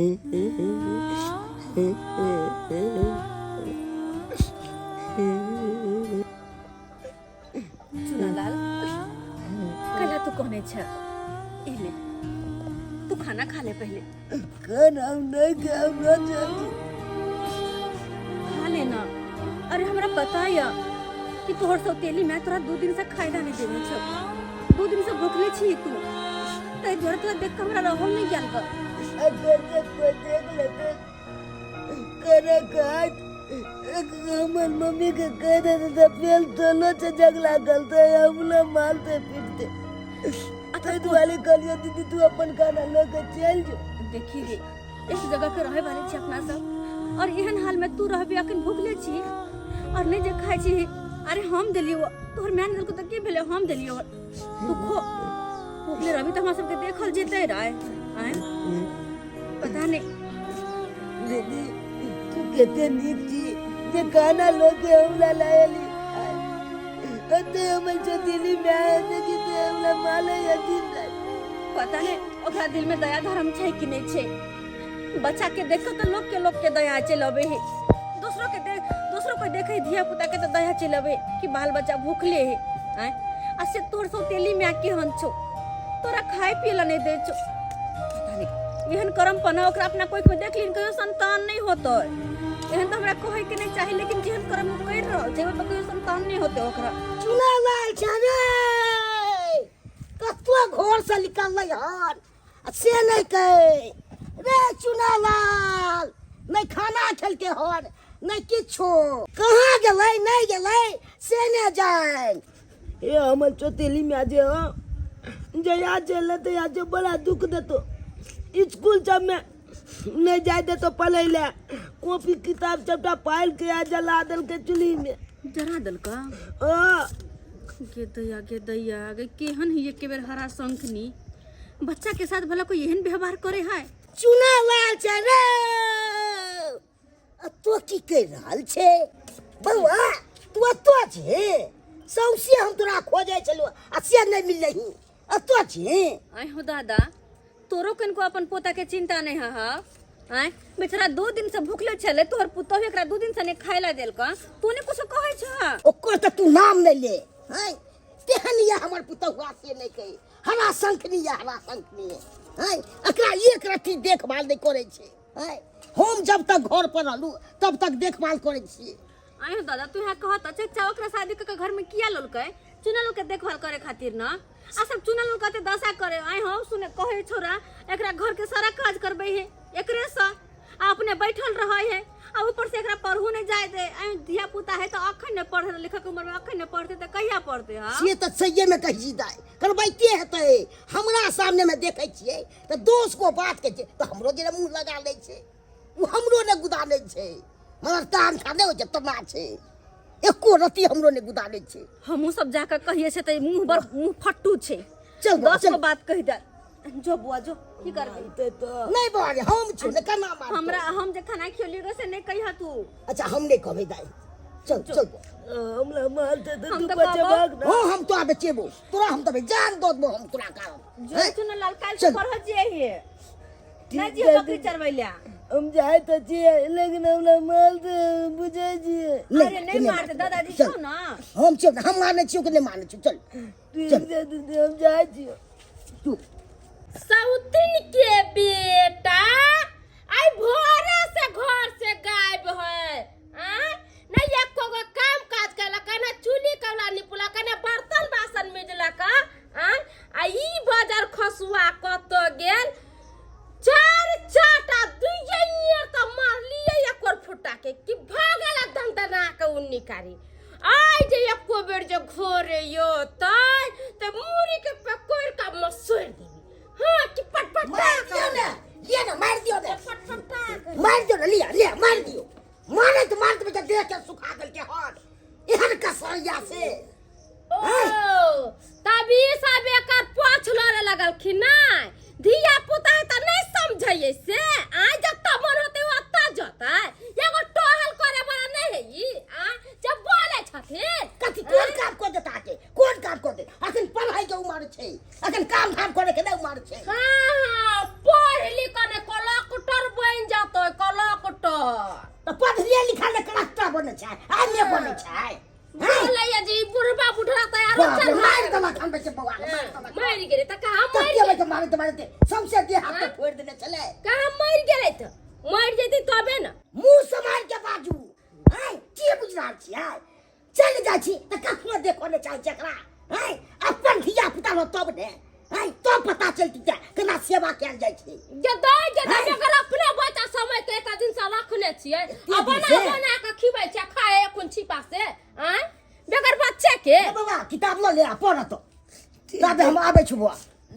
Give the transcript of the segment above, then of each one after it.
चुनालाल कला तू कोने छ इले तू खाना खा ले पहले। खाना नहीं खाऊंगा जल्दी। खा लेना। अरे हमरा पता है कि तोहर सौतेली मैं तोरा 2 दिन से खाइला नहीं देवे छ। 2 दिन से भूखले छी तू। तै जोर तो देख के हमरा रहल नहीं गेल बा। अगर जब को देख लेते करे काट हमर मम्मी के कह दे तो पेल तोलो से जगला गलते हमला मारते पीटते। तो तू वाली कलियो दीदी तू अपन खाना लेके चल जो। देखी रे इस जगह के रहे वाले छी अपना सब और एहन हाल में तू रहबी अखन भूखले छी और नहीं जे खाइ छी। अरे हम देलियो तोहर मैन दिल को त के भेले हम देलियो तू खो भूखले रहबी त हमरा सब के देखल जेते राय आय पता नहीं। दीदी तू कहते नीक जी जे खाना लेके हमला लायली अते हमर चोतिली में आए थे कि ते हमला माले यतीम पता नहीं ओकरा दिल में दया धर्म छै कि नहीं छै। बच्चा के देखो तो लोग के दया चलबे है। दूसरों को देखे धिया पुता के तो दया चलबे कि बाल बच्चा भूखले है आय आ से तोर सौतेली में आके हंचो तोरा खाए पियला नहीं दे छो। पता नहीं एहन करम पना ओकरा अपना कोई में देख लिन कहियो संतान नहीं होतो एहन तो हमरा कहे के नहीं चाहिए लेकिन जेहन करम कर रहो जेहन तो कहियो संतान नहीं होते ओकरा। चुनालाल छाने कतवा घर से निकललै हन से नहीं कहे रे चुनालाल नहीं खाना खेलके हन नहीं किछो कहाँ गेलै नहीं गेलै से ने जान ए हमर चोतेली में आज जया चले तो आज बड़ा दुख देतो स्कूल सब में नहीं जाए दे तो पढ़े ले कॉपी किताब सबटा पाल के आ जला दल के चुली में जरा दल का के दैया गे केहन ही एक बेर हरा शंखनी बच्चा के साथ भला कोई एहन व्यवहार करे है। चुनालाल चले तो की कह रहल छे बउआ तू तो छे सौसी हम तोरा खोजे चलो असिया नहीं मिल रही तो छे आय हो दादा तोरो कन को अपन पोता के चिंता नहीं है आय बेचारा 2 दिन से भूखले छले तोहर पुतो एकरा 2 दिन से नहीं खाइला देल का तूने कुछ कहे छ ओकर त तू नाम नहीं ले हैं तेहनिया हमर पुतो हुआ से नहीं कहे हरा शंखनिया हैं एकरा एक रति देखभाल नहीं करे छे हैं हम जब तक घर पर रहलू तब तक देखभाल करे छी। आय हो दादा तू यहाँ कहत अच्छा ओकरा शादी के घर में किया ललकै चुनल के देखभाल करे खातिर ना आ सब चुनल कहते दशा करे आय हो सुने कहे छोरा एकरा घर के सारा काज करबे है एकरे से अपने बैठल रहे है आ ऊपर से एकरा पढ़ू नहीं जाए दे धिया पुता है तो अखन ने पढ़े लिखे के उम्र में अखन ने पढ़ते तो कहिया पढ़ते हां से तो सही में कही जाए करबैते हेतै हमरा सामने में देखे छिए तो दोस्त को बात के छे तो हमरो जे मुंह लगा ले छे वो हमरो ने गुदा ले छे मगर तान खाने हो जतना छे एको रति हमरो ने गुदा ले छे हमहु सब जाकर कहिए से त मुंह फट्टू छे चल 10 को बात कहि दे जो बुआ जो की करबे तो नहीं बारे हम छु ने कना मार हमरा हम जे खाना खिलियो से नहीं कहिया तू अच्छा हम नहीं कहबे दाई चल हमला मारते तो तू बच्चा भाग ना हम तो आबे चेबो तोरा हम तो जान दो हम तोरा कारण जो सुन लाल काल से पढ़ जे है ना जी बकरी चरवैला हम जाए तो चाहिए लेकिन हमला मार दे बुझे जी अरे नहीं मारते दादाजी छो ना हम छो हम मारने छियो कि नहीं मारने छियो चल हम जाए छियो तू सौतिन के बेटा आई भोरे से घर से गायब है नहीं एको गो काम काज कैला कना चूल्ही कवला निपुला कना बर्तन बासन मिजला का आई बाजार खसुआ कत गेल 4 चाटा दुइये त मार लिए एकोर फुटा के कि भागला दंतना के उन्नी कारी आई जे एको बेर जे घोरे यो तय त मुरी के पकोर का मसोर दी हां कि पटपट मार दियो ना मार दियो लिया मार दियो मारे तो बेटा देख के सुखा गल के हाथ एहन कसरिया से ओ तभी सब एकर पोछ लरे लगल कि नहीं धिया पुता है त नहीं समझइए से आ जब मन होते ओत्ता जता एगो टहल करे वाला नहीं है ई जब बोले छथिन कथि कोन काम को देता के कोन काम को दे अखन पढ़ाई के उम्र छै अखन काम करे के नहीं उम्र छै हां पढ़ लिख ने कलेक्टर तो पढ़लिए लिखल कलेक्टर बने छै आ ने बने छै बोले ये जी बुढ़बा बुढ़ा तैयार बाप रे चल मार दला खान बच्चे बवा मार गेले त कहां तब मार के बच्चे मारते सबसे दे हाथ फोड़ देने चले कहां मार गेले त मार जेती तबे न मुंह समार के बाजू हैं की बुझना छी चल जा छी त कखनो देखो ने चाहे जकरा हैं अपन धिया पुता लो तब ने हैं तो पता चलती क्या केना सेवा कैल जाय छै जदा जकर अपने बच्चा समय के एक दिन से रखने छियै अब बना के खिबै छै खाए कोन छिपा से हैं बेगर बच्चे के बाबा किताब लो ले पढ़ तो दादा हम आबै छी बुआ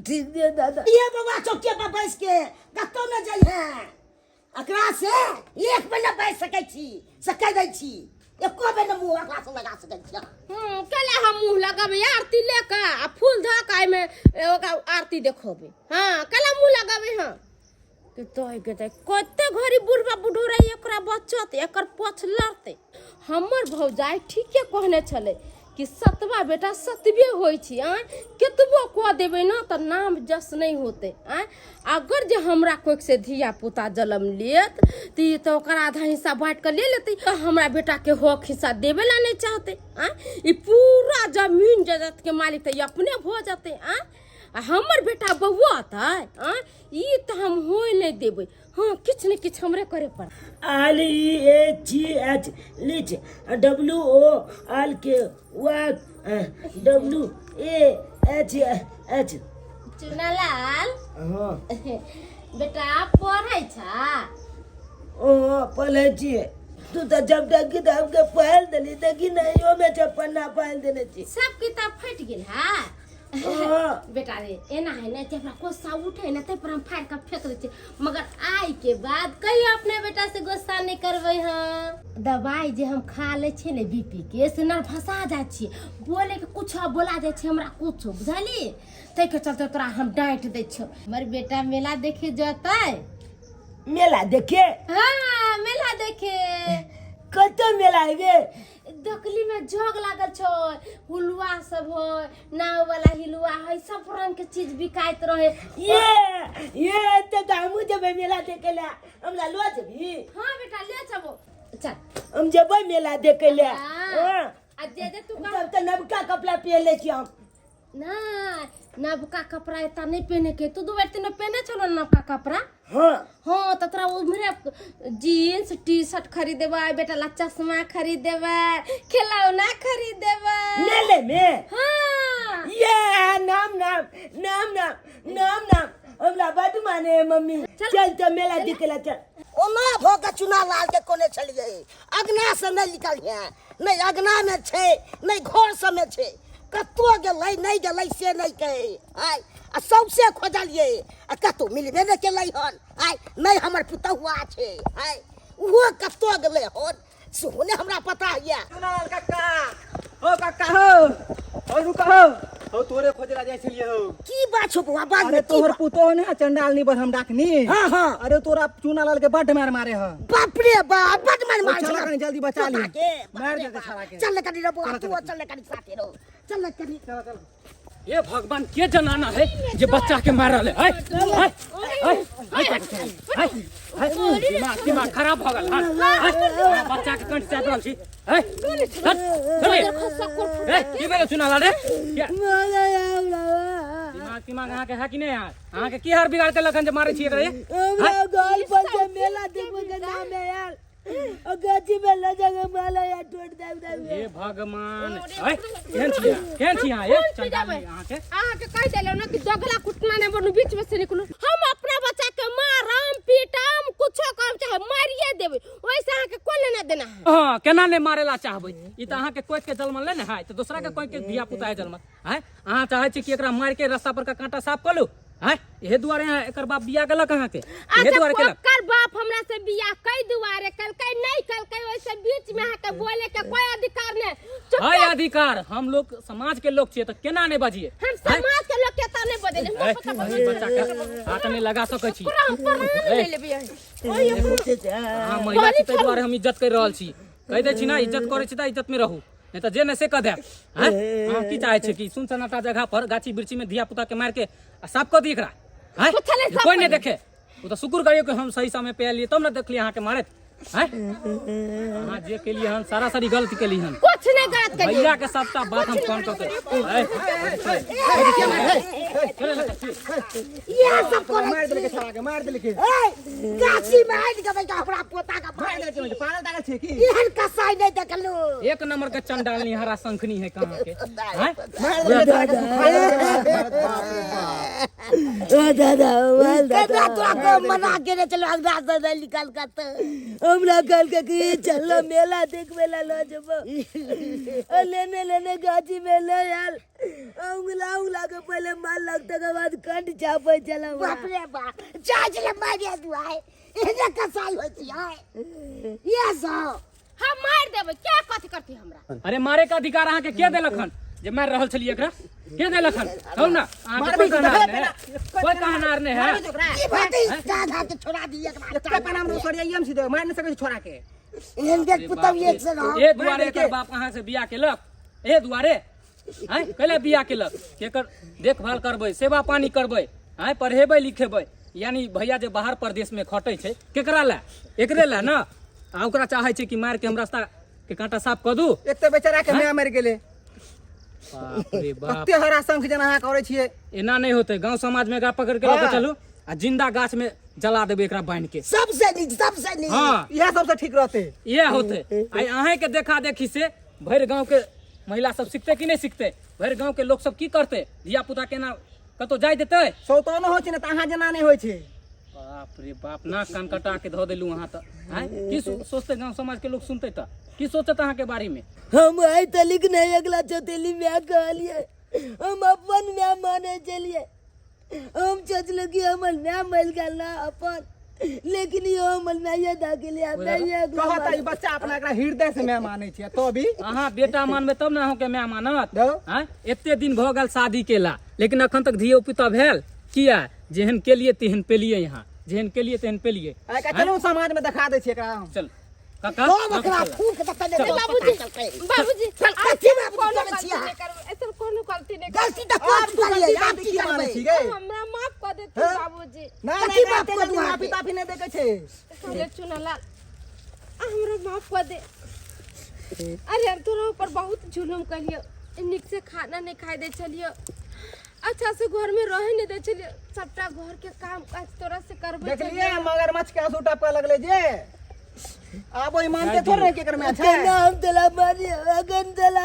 ठीक है दादा ये बाबा चौके पर बैस के कतौ न जाई है एकरा से एक महीना बैस सकै छी सकै दै छी एको बेर न मुंह एकरा से लगा सकै छी केले हम मुंह लगाबे आरती लेके आ फूल धकाय में ओका आरती देखोबे हां केले मुंह लगाबे हां के तोय के त कते घरी बुढ़बा बुढ़ोरा एकरा बच्चत एकर पछ लड़ते हमर भौजाई ठीके कहने छले कि सतवा बेटा सतबे होई छी केतबो को देबे ना त नाम जस नहीं होते अगर जे हमरा कोई से धिया पुता जन्म लेत ती तो ओकर आधा हिस्सा बांट कर ले लेते तो हमरा बेटा के हक हिस्सा देबे ला नहीं चाहते ई पूरा जमीन जायदाद के मालिक त अपने हो जाते हमर बेटा बउआ त ई त हम होय नहीं देबे हाँ किछ न किछ हमरे करे पड़ LEAGH लिच WORK WAH चुनालाल हाँ बेटा पढ़ै छा ओ पढ़े छिए तू तो जब तक किताब के पढ़ देली तकी नहीं ओ में पन्ना पढ़ देने छी सब किताब फट गेल है बेटा रे एना है ना तेरा गुस्सा उठे ना ते पर हम फाड़ के फेंक दे छी मगर आई के बाद कहीं अपने बेटा से गुस्सा नहीं करबै हां दवाई जे हम खा ले छी ने बीपी के से ना फंसा जाय छी बोले के कुछ बोला जाय छी हमरा कुछ बुझली तै के चलते तोरा हम डांट दे छी हमर बेटा मेला देखे जतै मेला देखे हां मेला देखे कत मेला गे दकली में जग लागल छ हुलवा सब है नाव वाला हिलवा है सब रंग के चीज बिकाइत रहे ये तो दामू जब मेला देखेला हमरा लो जबी हां बेटा ले चबो चल हम जब मेला देखेला हां आ दे तू तब तो नवका कपड़ा पहन ले छी हम ना नवका कपड़ा इतना नहीं पहने के तू दो बार तीन पहने चलो नवका कपड़ा हाँ हाँ तो तोरा उम्र जीन्स टी शर्ट खरीदेबा बेटा ला चश्मा खरीदेबा खिलौना खरीदेबा मेले में हाँ ये नाम हमरा बड माने मम्मी चल तो मेला दिखला चल ओना भोग चुना लाल के कोने चलिए अगना से नहीं निकलिए नहीं अगना में छे नहीं घर सब में छे कतो गेलै नहीं गेलै से नहीं कहे आय आ सबसे खोजलिए आ कतो मिलबे नहीं केलै हन आय नहीं हमर पुतहुआ छे आय वो कतो गेलै हन सोने हमरा पता है चुनालाल काका हो रुका हो तोरे खोजला जाय छलिए हो की बात छो बुआ बात अरे में तोहर पुतो ने चंडाल नी हम डाकनी हां हां अरे तोरा चुनालाल के बड मार मारे ह बाप रे बाप बद मार चल कनी जल्दी बचा ली मार दे दे साला के चल कनी रे बुआ तू चल कनी साथे रो चल कनी ये भगवान के जनाना है जे बच्चा के मार रहे है दिमाग खराब भ गेल बच्चा के कंठ चाट रहल छी की भेल सुनाला रे दिमाग अहाँ के है कि नहीं अहाँ के की हार बिगाड़ के लखन जे मारे छी एकरे हमरा गाल पर से मेला देखो के नाम है यार अगाची में ल जगह माला या टोट दे हे भगवान केहन छी अहाँ ये चंडाल अहाँ के कह देलो ना कि जगला कुटना ने बनु बीच में से निकलू हम अपना बच्चा के मारम पीटम कुछो काम चाहे मारिए देबे वैसे अहाँ के कोन लेना देना है हां केना ने मारेला चाहबै ई त अहाँ के कोइ के जन्म ले न है त दूसरा के कोइ के धिया पुता है जन्म है अहाँ चाहै छी कि एकरा मार के रास्ता पर का कांटा साफ कर लू है ये दुआरे एकर बाप बियाह केलक कहां के ये दुआरे केलक कर बाप हमरा से बियाह कई दुआरे कलकै नहीं कलकै वैसे बीच में आके बोले के कोई अधिकार नहीं है अधिकार हम लोग समाज के लोग छिए त केना नहीं बजिए हम समाज के लोग केता नहीं बदले बच्चा के हाथ नहीं लगा सकै छी हम प्राण ले लेबे हां महिला के दुआरे हम इज्जत कर रहल छी कह दे छी ना इज्जत करे छी त इज्जत में रहू नहीं तो जे ने से कह दे हैं की चाहे छे कि सुन सन्नाटा जगह पर गाछी बिरछी में धिया पुता के मार के साफ कर दी एकरा हैं कोई नहीं देखे वो तो शुक्र करियो कि हम सही समय पे आलिए तब ना देखलिए अहाँ के मारे हैं अहाँ जे के लिए हम सारा सारी गलती के लिए हम कुछ नहीं गलत करिए भैया के सबटा बात हम फोन करते ये सब करे मार देले के छड़ा के मार देले के गाछी में आइ के बेटा हमरा पोता का मार देले के पागल तागल छे की एहन कसाई नहीं देखलू एक नंबर के चंडालनी हरा शंखनी है कहाँ के हैं दादा केना तोरा को मना के रे चलो अंगना से निकाल के तो हमरा कल के कि चल मेला देखबे ला लो जब लेने गाजी में ले यार उंगला के पहले मार लगता के बाद कंठ चापे चला बाप रे बाप चाच ले मारिया दुआई एने कसाई होती है ये सो हम मार देबै क्या कथि करती हमरा अरे मारे का अधिकार अहाँ के के देलक हन जे मार रहल छलिए एकरा के देलक हन कहू ना अहाँ के कोई कहनार ने है की बात है दादा के छोड़ा दिए एकरा का नाम रोसड़िया हम सीधे मार नहीं सके छोड़ा के एहन देख पुतव एक से रहो ए दुआरे एकर बाप अहाँ से बियाह केलक ए दुआरे हैं कैले बियाह केलक केकर देखभाल करबै सेवा पानी करबै हैं पढ़ेबै लिखेबै यानी भैया जे बाहर प्रदेश में खटै छै केकरा ला एकरे ला ना आ ओकरा चाहै छै कि मार के हम रास्ता के कांटा साफ क दू एक तो बेचारा के मैं मर गेले बाप रे बाप कते हरा शंख जना अहाँ करे छिए एना नहीं होते गांव समाज में एकरा पकड़ के लेके चलू आ जिंदा गाछ में जला देबै एकरा बांध के सबसे नीक हाँ यह सबसे ठीक रहते ये होते आई अहे के देखा देखी से भर गांव के महिला सब सीखते कि नहीं सीखते भर गांव के लोग सब की करते धिया पुता केना कतो जाय देते सौतनो हो छै न त अहाँ जना नहीं होय छै बाप रे बाप नाक कान कटा के धो देलू अहाँ त हैं की सोचते गांव समाज के लोग सुनते त की सोचत अहाँ के बारे में हम आई तलिक नहीं अगला चौतेली में कहलिए हम अपन में माने चलिए हम सोचलो कि हमर नाम मिल गल ना अपन लेकिन ये हमर नहीं दाखिले अब नहीं कहत ई बच्चा अपना एकरा हृदय से मैं मानै छै तो भी अहाँ बेटा मानबे तब ना अहाँ के मैं मानत दो हैं एते दिन भ गेल शादी केला लेकिन अखन तक धियो पुता भेल किया जेहन के लिए तेहन पेलिए यहाँ जेहन के लिए तेहन पेलिए आइ का चलो समाज में दिखा दे छै एकरा हम चल काका तो बकरा फूक दे दे बाबूजी कथी में कोनो बोलै गलती छियै नहीं करबै ऐसे कोनो गलती नहीं गलती त कोन करिए आप की मानै करबै छी गे हमरा माफ कर देती बाबूजी नहीं कथी नहीं बाप को दुआ माफी ताफी नहीं देखे छै कहले चुनलाल हमरा माफ कर दे अरे हम तोरा ऊपर बहुत जुलुम कलियो निक से खाना नहीं खाए दे चलियो अच्छा से घर में रहे नहीं दे चलियो सबटा घर के काम काज तोरा से करबे देख लिए मगरमच्छ के आंसू टपके लगले जे आप वही मानते थोड़े के कर में अच्छा कहना हम तला मारी अगन तला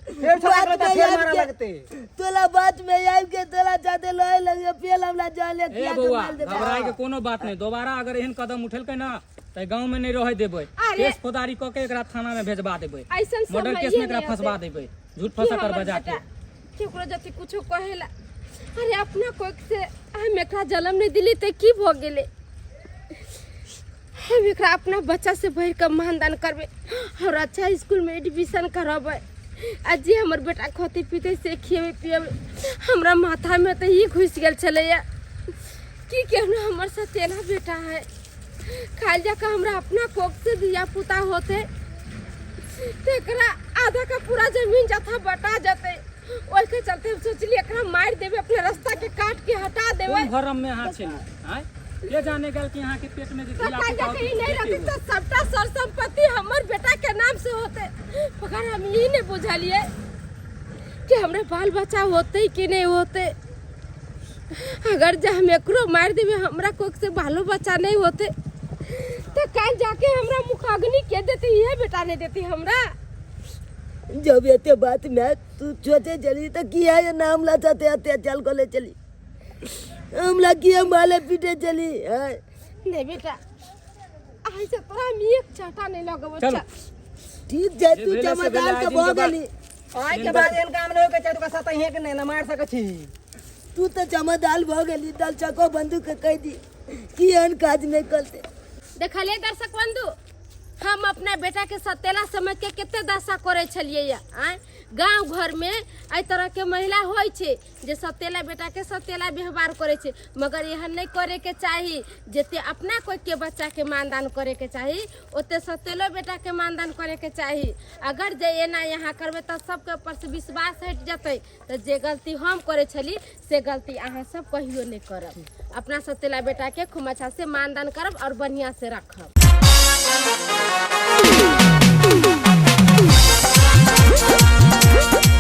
फिर छोड़ा तो फिर मारा लगते तोला बात में आइब के तोला जाते लोए लगे पेल हमला जाले ए किया के बउआ मार दे घबराए के कोनो बात नहीं दोबारा अगर एहन कदम उठेलकै ना त गांव में नहीं रहे देबै केस फौदारी क के एकरा थाना में भेजबा देबै ऐसन मर्डर केस में एकरा फंसबा देबै झूठ फंसा कर बजा के केकरो जति कुछो कहेला अरे अपना कोई से हम एकरा जन्म नहीं दिली त की भ गेले हम एकरा अपना बच्चा से बढ़ के मानदान करबे और अच्छा स्कूल में एडमिशन करबे आज जे हमर बेटा खते पीते से खियबे पियबे हमरा माथा में त ही घुस गेल छलैया की केहनो हमर सतेला बेटा है खाल जाके हमरा अपना कोख से दिया पुता होते तेकरा आधा का पूरा जमीन जथा बटा जाते ओइ के चलते हम सोचली एकरा मार देबे अपने रास्ता के काट के हटा देबे कोन भरम में हाथ छेली हैं के जाने गल कि यहाँ के पेट में जे धिया सरकार पुता जाके ही नहीं रखी तो सबटा सर संपत्ति हमर बेटा के नाम से होते मगर हम ये नहीं बुझलिए कि हमरे बाल बच्चा होते कि नहीं होते अगर जे हम एकरो मार देबे हमरा कोई से बालो बच्चा नहीं होते तो कल जाके हमरा मुखाग्नि के देते ये बेटा नहीं देती हमरा जब ये बात में तू सोचे चली तो किया ये नाम ला चाहते आते चल को ले चली हमला किया माले पीटे चली नहीं बेटा आई से तोरा हम एक चाटा नहीं लगबो चल ठीक है तू भेले से चमत्कार भेले के आदमी भो के गेली आई के बाद इन काम नहीं होके चाहे तो साथ ही के नहीं न मार सके छी तू तो चमत्कार भो गेली दल चको बंदूक के कह दी कि अन काज नहीं करते देखलिए दर्शक बंधु हम अपना बेटा के सतेला समझ के कितने दशा करे छलिए या गांव घर में आई तरह के महिला होय छे जे सतेला बेटा के सतेला व्यवहार करे छे मगर यह नहीं करे के चाहिए जते अपना कोई के बच्चा के मानदान करे के चाहिए ओते सतेलो बेटा के मानदान करे के चाहिए अगर जे एना यहाँ करबे तो सबके ऊपर से विश्वास हट जते तो जे गलती हम करे छली से गलती अहाँ सब कहियो नहीं करब अपना सतेला बेटा के खूब अच्छा से मानदान करब और बढ़िया से रखब। रे